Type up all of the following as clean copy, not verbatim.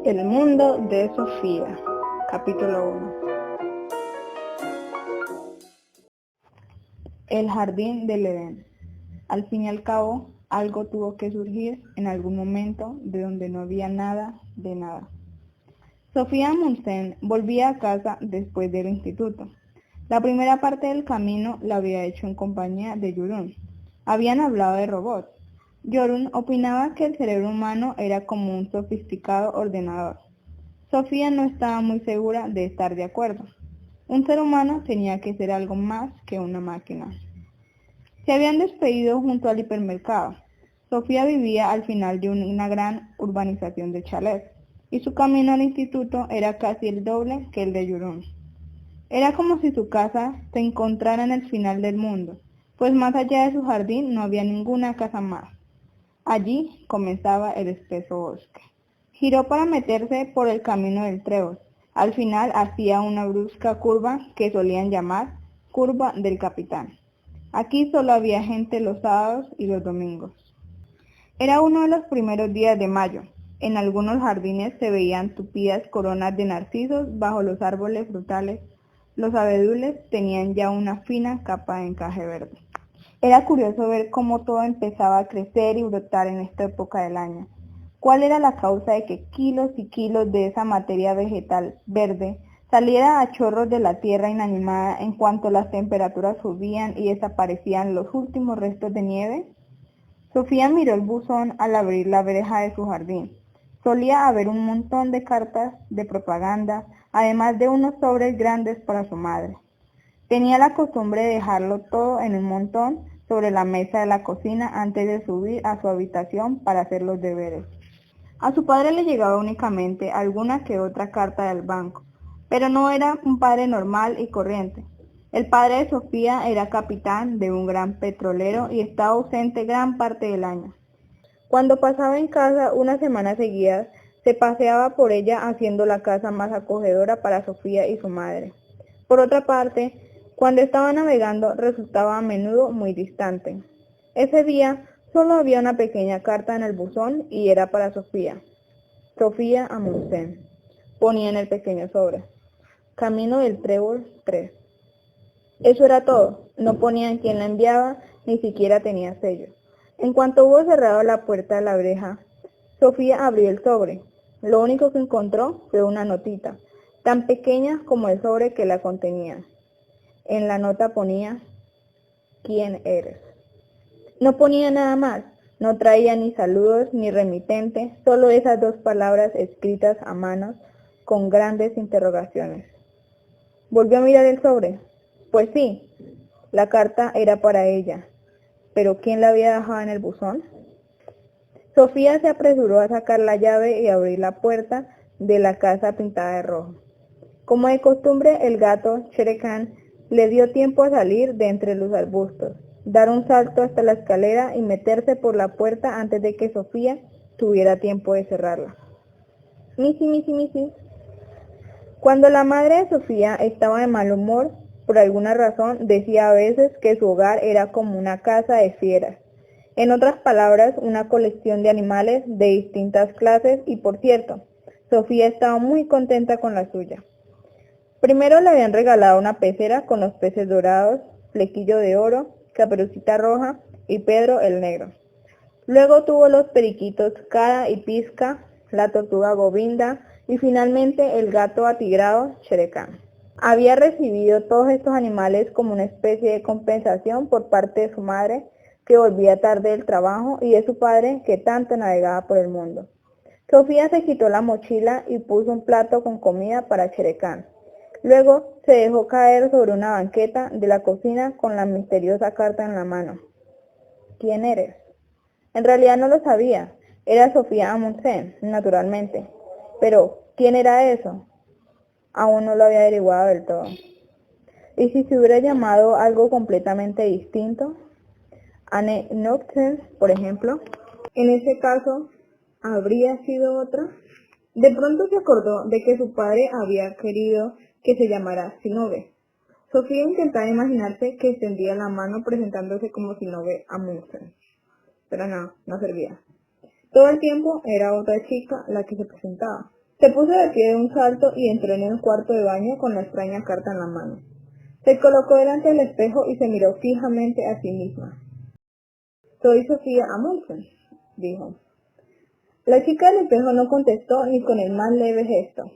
El mundo de Sofía, capítulo 1. El jardín del Edén. Al fin y al cabo, algo tuvo que surgir en algún momento de donde no había nada de nada. Sofía Amundsen volvía a casa después del instituto. La primera parte del camino la había hecho en compañía de Jorunn. Habían hablado de robots. Jorunn opinaba que el cerebro humano era como un sofisticado ordenador. Sofía no estaba muy segura de estar de acuerdo. Un ser humano tenía que ser algo más que una máquina. Se habían despedido junto al hipermercado. Sofía vivía al final de una gran urbanización de chalets, y su camino al instituto era casi el doble que el de Jorunn. Era como si su casa se encontrara en el final del mundo, pues más allá de su jardín no había ninguna casa más. Allí comenzaba el espeso bosque. Giró para meterse por el camino del trébol. Al final hacía una brusca curva que solían llamar curva del capitán. Aquí solo había gente los sábados y los domingos. Era uno de los primeros días de mayo. En algunos jardines se veían tupidas coronas de narcisos bajo los árboles frutales. Los abedules tenían ya una fina capa de encaje verde. Era curioso ver cómo todo empezaba a crecer y brotar en esta época del año. ¿Cuál era la causa de que kilos y kilos de esa materia vegetal verde saliera a chorros de la tierra inanimada en cuanto las temperaturas subían y desaparecían los últimos restos de nieve? Sofía miró el buzón al abrir la verja de su jardín. Solía haber un montón de cartas de propaganda, además de unos sobres grandes para su madre. Tenía la costumbre de dejarlo todo en un montón sobre la mesa de la cocina antes de subir a su habitación para hacer los deberes. A su padre le llegaba únicamente alguna que otra carta del banco, pero no era un padre normal y corriente. El padre de Sofía era capitán de un gran petrolero y estaba ausente gran parte del año. Cuando pasaba en casa unas semanas seguidas, se paseaba por ella haciendo la casa más acogedora para Sofía y su madre. Por otra parte, cuando estaba navegando resultaba a menudo muy distante. Ese día solo había una pequeña carta en el buzón y era para Sofía. Sofía Amundsen. Ponía en el pequeño sobre. Camino del Trébol 3. Eso era todo. No ponían quién la enviaba, ni siquiera tenía sello. En cuanto hubo cerrado la puerta de la verja, Sofía abrió el sobre. Lo único que encontró fue una notita, tan pequeña como el sobre que la contenía. En la nota ponía, ¿quién eres? No ponía nada más, no traía ni saludos ni remitente, solo esas dos palabras escritas a mano con grandes interrogaciones. Volvió a mirar el sobre. Pues sí, la carta era para ella, pero ¿quién la había dejado en el buzón? Sofía se apresuró a sacar la llave y abrir la puerta de la casa pintada de rojo. Como de costumbre, el gato Shere Khan le dio tiempo a salir de entre los arbustos, dar un salto hasta la escalera y meterse por la puerta antes de que Sofía tuviera tiempo de cerrarla. Misi, misi, misi. Cuando la madre de Sofía estaba de mal humor, por alguna razón decía a veces que su hogar era como una casa de fieras. En otras palabras, una colección de animales de distintas clases y, por cierto, Sofía estaba muy contenta con la suya. Primero le habían regalado una pecera con los peces dorados, Flequillo de Oro, Caperucita Roja y Pedro el Negro. Luego tuvo los periquitos Cara y Pizca, la tortuga Govinda y finalmente el gato atigrado Shere Khan. Había recibido todos estos animales como una especie de compensación por parte de su madre, que volvía tarde del trabajo, y de su padre, que tanto navegaba por el mundo. Sofía se quitó la mochila y puso un plato con comida para Shere Khan. Luego se dejó caer sobre una banqueta de la cocina con la misteriosa carta en la mano. ¿Quién eres? En realidad no lo sabía. Era Sofía Amundsen, naturalmente. Pero, ¿quién era eso? Aún no lo había averiguado del todo. ¿Y si se hubiera llamado algo completamente distinto? Anne Knoxen, por ejemplo. En ese caso, ¿habría sido otra? De pronto se acordó de que su padre había querido que se llamara Sinobe. Sofía intentaba imaginarse que extendía la mano presentándose como Sinobe Amundsen. Pero no servía. Todo el tiempo era otra chica la que se presentaba. Se puso de pie de un salto y entró en el cuarto de baño con la extraña carta en la mano. Se colocó delante del espejo y se miró fijamente a sí misma. «Soy Sofía Amundsen», dijo. La chica del espejo no contestó ni con el más leve gesto.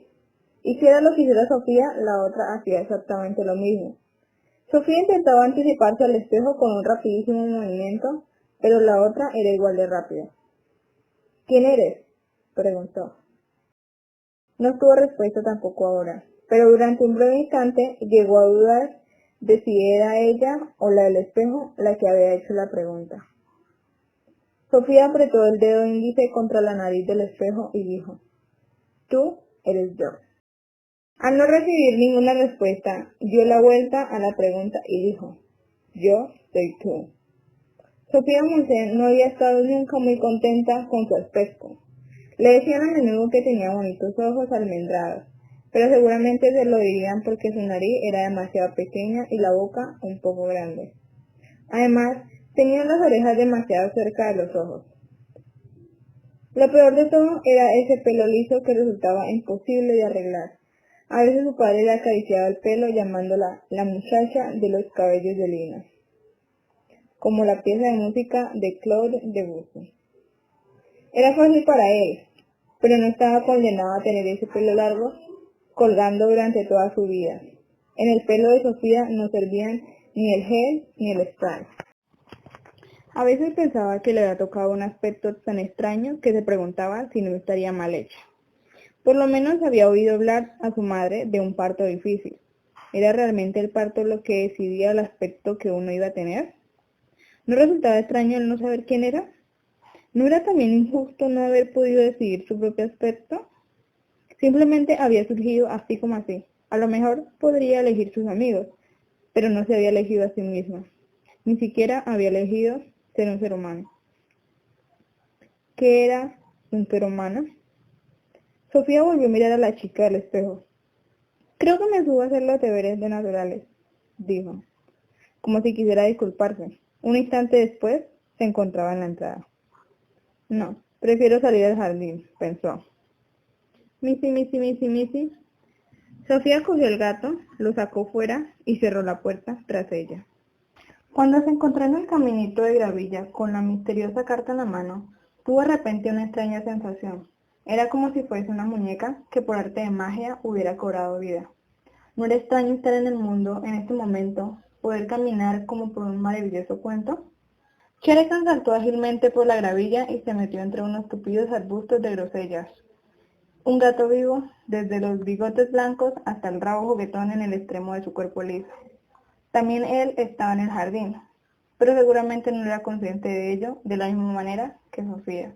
Hiciera lo que hiciera Sofía, la otra hacía exactamente lo mismo. Sofía intentaba anticiparse al espejo con un rapidísimo movimiento, pero la otra era igual de rápida. «¿Quién eres?», preguntó. No tuvo respuesta tampoco ahora, pero durante un breve instante llegó a dudar de si era ella o la del espejo la que había hecho la pregunta. Sofía apretó el dedo índice contra la nariz del espejo y dijo: «Tú eres yo». Al no recibir ninguna respuesta, dio la vuelta a la pregunta y dijo: «Yo soy tú». Sofía Amundsen no había estado nunca muy contenta con su aspecto. Le decían a menudo que tenía bonitos ojos almendrados, pero seguramente se lo dirían porque su nariz era demasiado pequeña y la boca un poco grande. Además, tenía las orejas demasiado cerca de los ojos. Lo peor de todo era ese pelo liso que resultaba imposible de arreglar. A veces su padre le acariciaba el pelo llamándola la muchacha de los cabellos de lino, como la pieza de música de Claude Debussy. Era fácil para él, pero no estaba condenado a tener ese pelo largo colgando durante toda su vida. En el pelo de Sofía no servían ni el gel ni el spray. A veces pensaba que le había tocado un aspecto tan extraño que se preguntaba si no estaría mal hecha. Por lo menos había oído hablar a su madre de un parto difícil. ¿Era realmente el parto lo que decidía el aspecto que uno iba a tener? ¿No resultaba extraño el no saber quién era? ¿No era también injusto no haber podido decidir su propio aspecto? Simplemente había surgido así como así. A lo mejor podría elegir sus amigos, pero no se había elegido a sí misma. Ni siquiera había elegido ser un ser humano. ¿Qué era un ser humano? Sofía volvió a mirar a la chica del espejo. «Creo que me subo a hacer los deberes de naturales», dijo, como si quisiera disculparse. Un instante después se encontraba en la entrada. «No, prefiero salir al jardín», pensó. «Missy, Missy, Missy, Missy». Sofía cogió el gato, lo sacó fuera y cerró la puerta tras ella. Cuando se encontró en el caminito de gravilla con la misteriosa carta en la mano, tuvo de repente una extraña sensación. Era como si fuese una muñeca que por arte de magia hubiera cobrado vida. ¿No era extraño estar en el mundo en este momento, poder caminar como por un maravilloso cuento? Cherekan saltó ágilmente por la gravilla y se metió entre unos tupidos arbustos de grosellas. Un gato vivo, desde los bigotes blancos hasta el rabo juguetón en el extremo de su cuerpo liso. También él estaba en el jardín, pero seguramente no era consciente de ello de la misma manera que Sofía.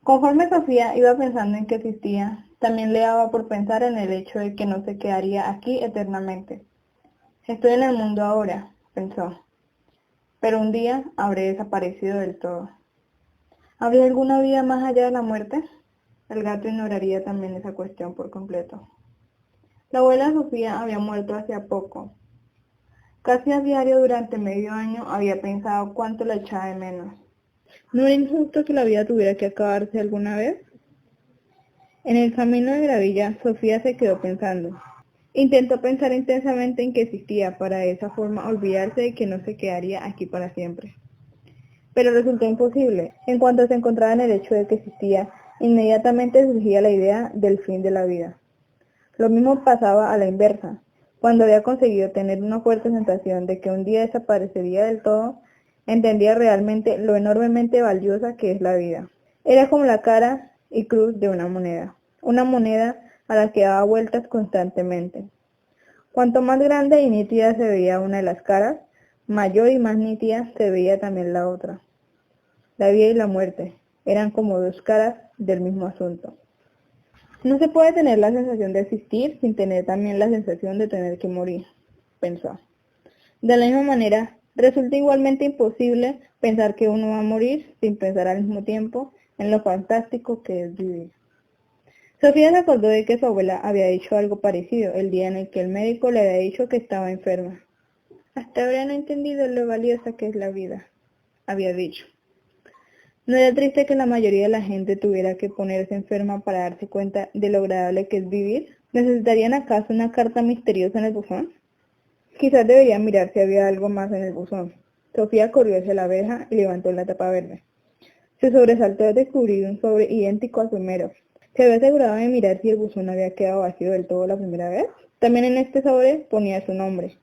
Conforme Sofía iba pensando en que existía, también le daba por pensar en el hecho de que no se quedaría aquí eternamente. «Estoy en el mundo ahora», pensó, «pero un día habré desaparecido del todo». ¿Habría alguna vida más allá de la muerte? El gato ignoraría también esa cuestión por completo. La abuela Sofía había muerto hacía poco. Casi a diario durante medio año había pensado cuánto la echaba de menos. ¿No era injusto que la vida tuviera que acabarse alguna vez? En el camino de gravilla, Sofía se quedó pensando. Intentó pensar intensamente en que existía, para de esa forma olvidarse de que no se quedaría aquí para siempre. Pero resultó imposible. En cuanto se encontraba en el hecho de que existía, inmediatamente surgía la idea del fin de la vida. Lo mismo pasaba a la inversa. Cuando había conseguido tener una fuerte sensación de que un día desaparecería del todo, entendía realmente lo enormemente valiosa que es la vida. Era como la cara y cruz de una moneda a la que daba vueltas constantemente. Cuanto más grande y nítida se veía una de las caras, mayor y más nítida se veía también la otra. La vida y la muerte eran como dos caras del mismo asunto. No se puede tener la sensación de existir sin tener también la sensación de tener que morir, pensó. De la misma manera, resulta igualmente imposible pensar que uno va a morir sin pensar al mismo tiempo en lo fantástico que es vivir. Sofía se acordó de que su abuela había dicho algo parecido el día en el que el médico le había dicho que estaba enferma. «Hasta ahora no he entendido lo valiosa que es la vida», había dicho. ¿No era triste que la mayoría de la gente tuviera que ponerse enferma para darse cuenta de lo agradable que es vivir? ¿Necesitarían acaso una carta misteriosa en el buzón? Quizás debería mirar si había algo más en el buzón. Sofía corrió hacia la verja y levantó la tapa verde. Se sobresaltó al descubrir un sobre idéntico al primero. ¿Se había asegurado de mirar si el buzón había quedado vacío del todo la primera vez? También en este sobre ponía su nombre.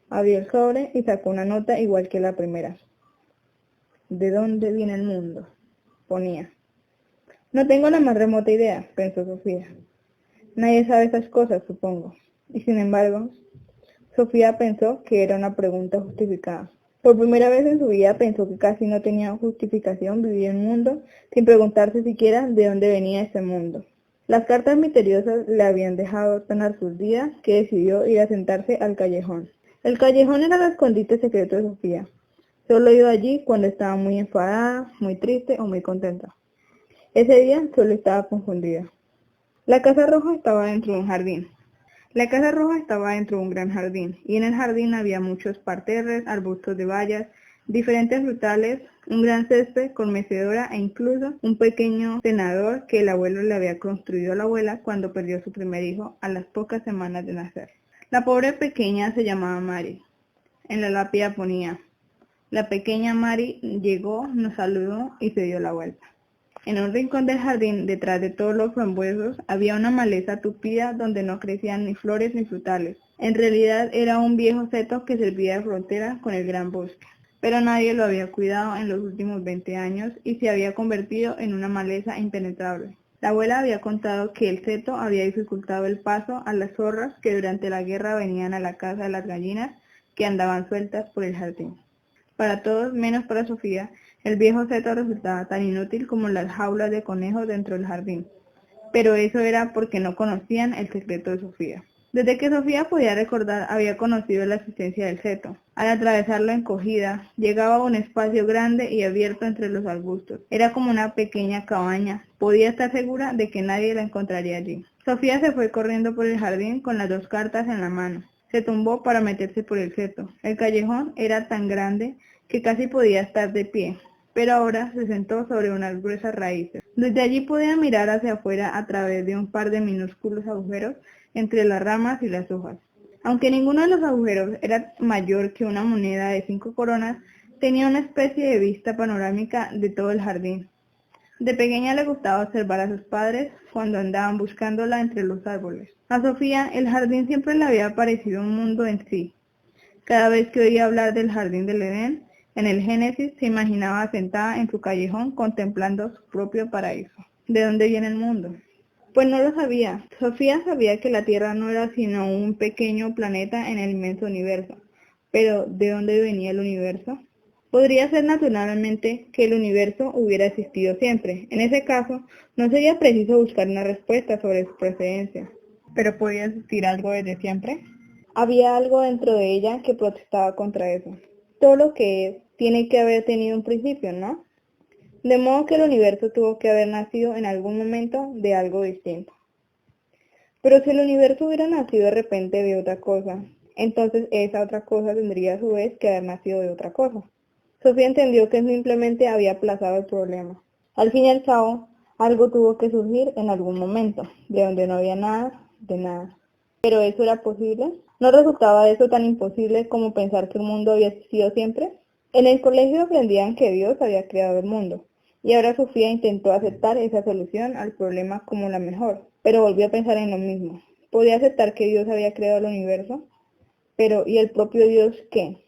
Abrió el sobre y sacó una nota igual que la primera. ¿De dónde viene el mundo?, ponía. No tengo la más remota idea, pensó Sofía. Nadie sabe esas cosas, supongo. Y sin embargo, Sofía pensó que era una pregunta justificada. Por primera vez en su vida pensó que casi no tenía justificación vivir en un mundo sin preguntarse siquiera de dónde venía ese mundo. Las cartas misteriosas le habían dejado tan aturdida que decidió ir a sentarse al callejón. El callejón era el escondite secreto de Sofía. Solo iba allí cuando estaba muy enfadada, muy triste o muy contenta. Ese día solo estaba confundida. La casa roja estaba dentro de un jardín. La casa roja estaba dentro de un gran jardín, y en el jardín había muchos parterres, arbustos de bayas, diferentes frutales, un gran césped con mecedora e incluso un pequeño cenador que el abuelo le había construido a la abuela cuando perdió su primer hijo a las pocas semanas de nacer. La pobre pequeña se llamaba Mari. En la lápida ponía: la pequeña Mari llegó, nos saludó y se dio la vuelta. En un rincón del jardín, detrás de todos los frambuesos, había una maleza tupida donde no crecían ni flores ni frutales. En realidad era un viejo seto que servía de frontera con el gran bosque. Pero nadie lo había cuidado en los últimos 20 años y se había convertido en una maleza impenetrable. La abuela había contado que el seto había dificultado el paso a las zorras que durante la guerra venían a la caza de las gallinas que andaban sueltas por el jardín. Para todos, menos para Sofía, el viejo seto resultaba tan inútil como las jaulas de conejos dentro del jardín. Pero eso era porque no conocían el secreto de Sofía. Desde que Sofía podía recordar, había conocido la existencia del seto. Al atravesarlo encogida, llegaba a un espacio grande y abierto entre los arbustos. Era como una pequeña cabaña. Podía estar segura de que nadie la encontraría allí. Sofía se fue corriendo por el jardín con las dos cartas en la mano. Se tumbó para meterse por el seto. El callejón era tan grande que casi podía estar de pie, pero ahora se sentó sobre unas gruesas raíces. Desde allí podía mirar hacia afuera a través de un par de minúsculos agujeros entre las ramas y las hojas. Aunque ninguno de los agujeros era mayor que una moneda de 5 coronas, tenía una especie de vista panorámica de todo el jardín. De pequeña le gustaba observar a sus padres cuando andaban buscándola entre los árboles. A Sofía el jardín siempre le había parecido un mundo en sí. Cada vez que oía hablar del jardín del Edén, en el Génesis se imaginaba sentada en su callejón contemplando su propio paraíso. ¿De dónde viene el mundo? Pues no lo sabía. Sofía sabía que la Tierra no era sino un pequeño planeta en el inmenso universo. Pero, ¿de dónde venía el universo? Podría ser naturalmente que el universo hubiera existido siempre. En ese caso, no sería preciso buscar una respuesta sobre su procedencia. ¿Pero podía existir algo desde siempre? Había algo dentro de ella que protestaba contra eso. Todo lo que es tiene que haber tenido un principio, ¿no? De modo que el universo tuvo que haber nacido en algún momento de algo distinto. Pero si el universo hubiera nacido de repente de otra cosa, entonces esa otra cosa tendría a su vez que haber nacido de otra cosa. Sofía entendió que simplemente había aplazado el problema. Al fin y al cabo, algo tuvo que surgir en algún momento, de donde no había nada, de nada. ¿Pero eso era posible? ¿No resultaba eso tan imposible como pensar que el mundo había existido siempre? En el colegio aprendían que Dios había creado el mundo, y ahora Sofía intentó aceptar esa solución al problema como la mejor, pero volvió a pensar en lo mismo. ¿Podía aceptar que Dios había creado el universo? Pero, ¿y el propio Dios qué?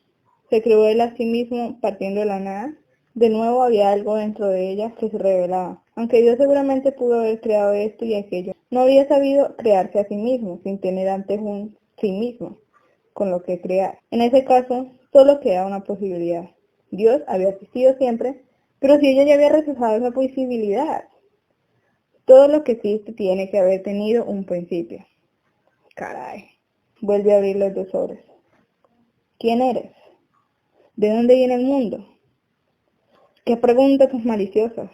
¿Se creó él a sí mismo partiendo de la nada? De nuevo había algo dentro de ella que se revelaba. Aunque Dios seguramente pudo haber creado esto y aquello, no había sabido crearse a sí mismo, sin tener antes un sí mismo con lo que crear. En ese caso, solo queda una posibilidad. Dios había existido siempre, pero si ella ya había rechazado esa posibilidad, todo lo que existe tiene que haber tenido un principio. Caray. Vuelve a abrir los dos sobres. ¿Quién eres? ¿De dónde viene el mundo? ¿Qué preguntas tan maliciosas?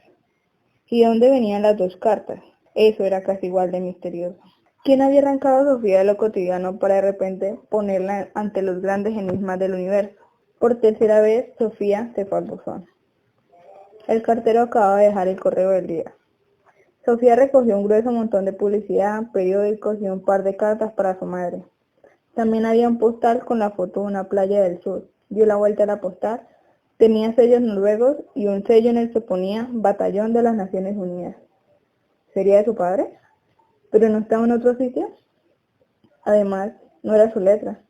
¿Y de dónde venían las dos cartas? Eso era casi igual de misterioso. ¿Quién había arrancado a Sofía de lo cotidiano para de repente ponerla ante los grandes enigmas del universo? Por tercera vez, Sofía se fue al buzón. El cartero acababa de dejar el correo del día. Sofía recogió un grueso montón de publicidad, periódicos y un par de cartas para su madre. También había un postal con la foto de una playa del sur. Dio la vuelta a la postal. Tenía sellos noruegos y un sello en el que ponía Batallón de las Naciones Unidas. ¿Sería de su padre? ¿Pero no estaba en otro sitio? Además, no era su letra.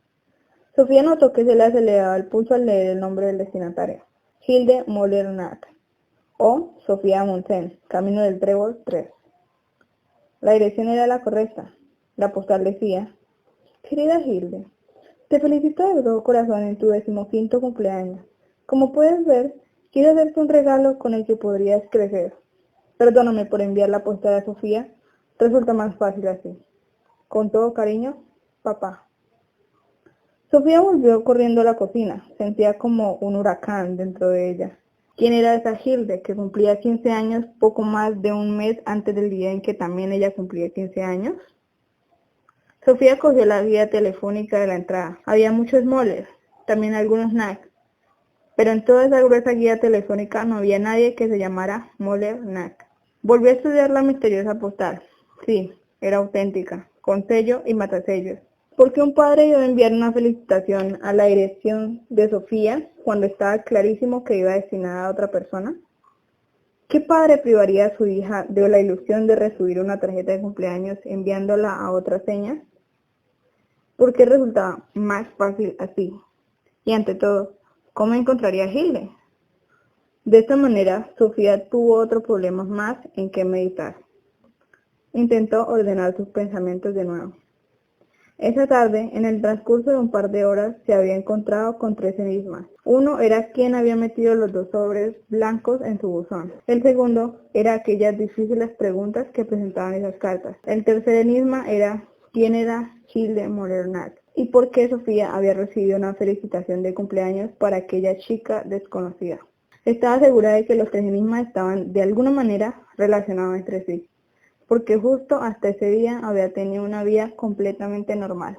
Sofía notó que se le aceleraba el pulso al leer el nombre del destinatario. Hilde Moller-Nack o Sofía Amundsen, Camino del Trébol 3. La dirección era la correcta. La postal decía: Querida Hilde, te felicito de todo corazón en tu 15º cumpleaños. Como puedes ver, quiero hacerte un regalo con el que podrías crecer. Perdóname por enviar la postal a Sofía, resulta más fácil así. Con todo cariño, papá. Sofía volvió corriendo a la cocina, sentía como un huracán dentro de ella. ¿Quién era esa Hilde que cumplía 15 años poco más de un mes antes del día en que también ella cumplía 15 años? Sofía cogió la guía telefónica de la entrada. Había muchos moles, también algunos snacks, pero en toda esa gruesa guía telefónica no había nadie que se llamara Moller Nack. Volvió a estudiar la misteriosa postal. Sí, era auténtica, con sello y matasellos. ¿Por qué un padre iba a enviar una felicitación a la dirección de Sofía cuando estaba clarísimo que iba destinada a otra persona? ¿Qué padre privaría a su hija de la ilusión de recibir una tarjeta de cumpleaños enviándola a otra seña? ¿Por qué resultaba más fácil así? Y ante todo, ¿cómo encontraría a Hilde? De esta manera, Sofía tuvo otro problema más en que meditar. Intentó ordenar sus pensamientos de nuevo. Esa tarde, en el transcurso de un par de horas, se había encontrado con 3 enigmas. Uno era quién había metido los 2 sobres blancos en su buzón. El segundo era aquellas difíciles preguntas que presentaban esas cartas. El tercer enigma era quién era Hilde Moller-Nack y por qué Sofía había recibido una felicitación de cumpleaños para aquella chica desconocida. Estaba segura de que los 3 enigmas estaban de alguna manera relacionados entre sí, porque justo hasta ese día había tenido una vida completamente normal.